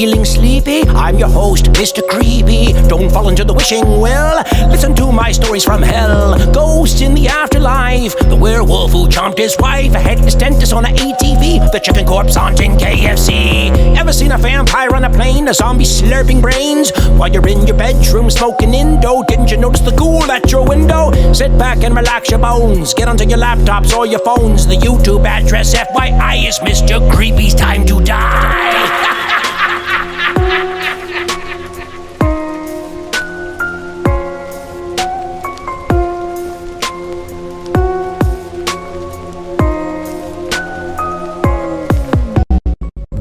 Feeling sleepy? I'm your host, Mr. Creepy. Don't fall into the wishing well. Listen to my stories from hell. Ghosts in the afterlife. The werewolf who chomped his wife. A headless dentist on a ATV. The chicken corpse haunting KFC. Ever seen a vampire on a plane? A zombie slurping brains? While you're in your bedroom smoking Indo, didn't you notice the ghoul at your window? Sit back and relax your bones. Get onto your laptops or your phones. The YouTube address FYI is Mr. Creepy's time to die.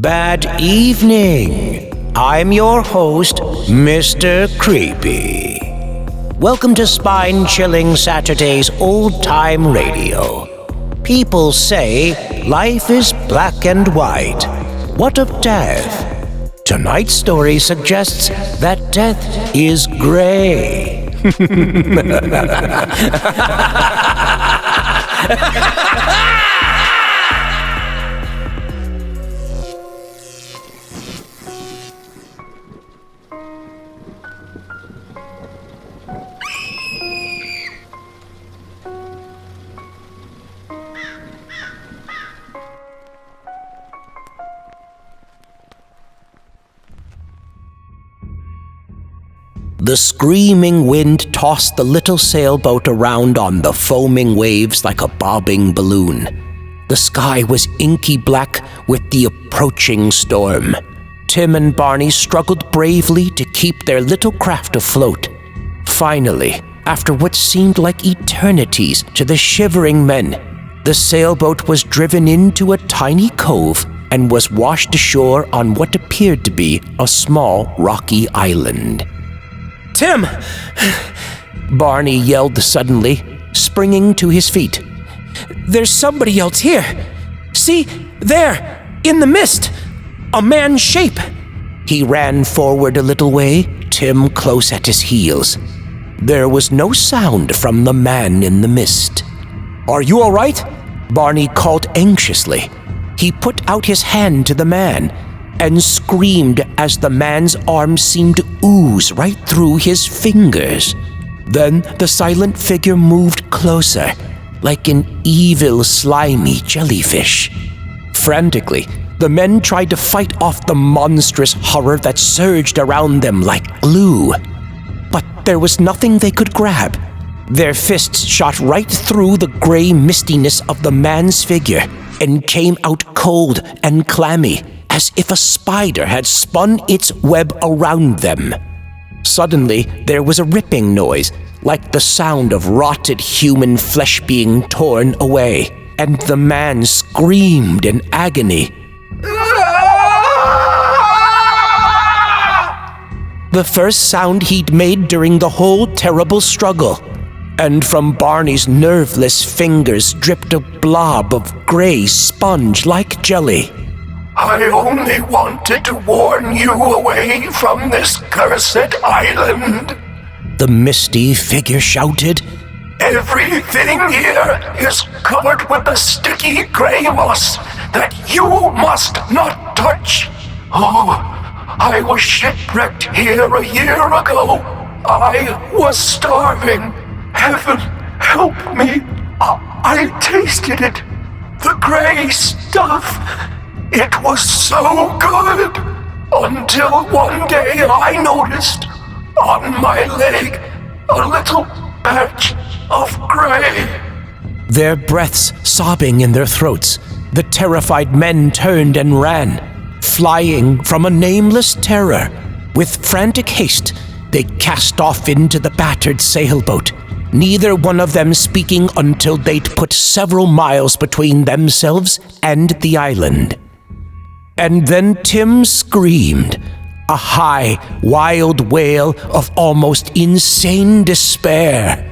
Bad evening. I'm your host, Mr. Creepy. Welcome to Spine-Chilling Saturday's Old-Time Radio. People say life is black and white. What of death? Tonight's story suggests that death is gray. The screaming wind tossed the little sailboat around on the foaming waves like a bobbing balloon. The sky was inky black with the approaching storm. Tim and Barney struggled bravely to keep their little craft afloat. Finally, after what seemed like eternities to the shivering men, the sailboat was driven into a tiny cove and was washed ashore on what appeared to be a small rocky island. "Tim!" Barney yelled suddenly, springing to his feet. "There's somebody else here! See, there, in the mist! A man's shape!" He ran forward a little way, Tim close at his heels. There was no sound from the man in the mist. "Are you all right?" Barney called anxiously. He put out his hand to the man and screamed as the man's arms seemed to ooze right through his fingers. Then the silent figure moved closer, like an evil, slimy jellyfish. Frantically, the men tried to fight off the monstrous horror that surged around them like glue. But there was nothing they could grab. Their fists shot right through the gray mistiness of the man's figure and came out cold and clammy, as if a spider had spun its web around them. Suddenly, there was a ripping noise, like the sound of rotted human flesh being torn away, and the man screamed in agony. The first sound he'd made during the whole terrible struggle, and from Barney's nerveless fingers dripped a blob of gray sponge-like jelly. "I only wanted to warn you away from this cursed island," the misty figure shouted. "Everything here is covered with the sticky gray moss that you must not touch. Oh, I was shipwrecked here a year ago. I was starving. Heaven help me. I tasted it. The gray stuff. It was so good, until one day I noticed on my leg a little patch of gray." Their breaths sobbing in their throats, the terrified men turned and ran, flying from a nameless terror. With frantic haste, they cast off into the battered sailboat, neither one of them speaking until they'd put several miles between themselves and the island. And then Tim screamed, a high, wild wail of almost insane despair.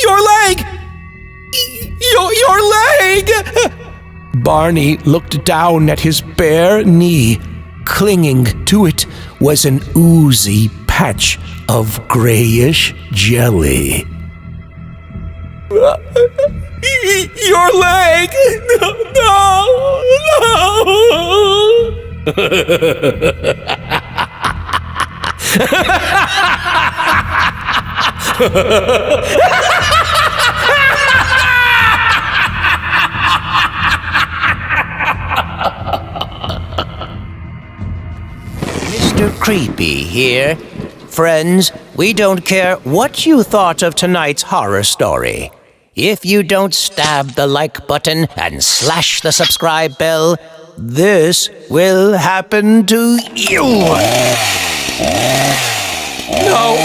"Your leg! Your leg!" Barney looked down at his bare knee. Clinging to it was an oozy patch of grayish jelly. Your leg! Mr. Creepy here. Friends, we don't care what you thought of tonight's horror story. If you don't stab the like button and slash the subscribe bell, this will happen to you. No!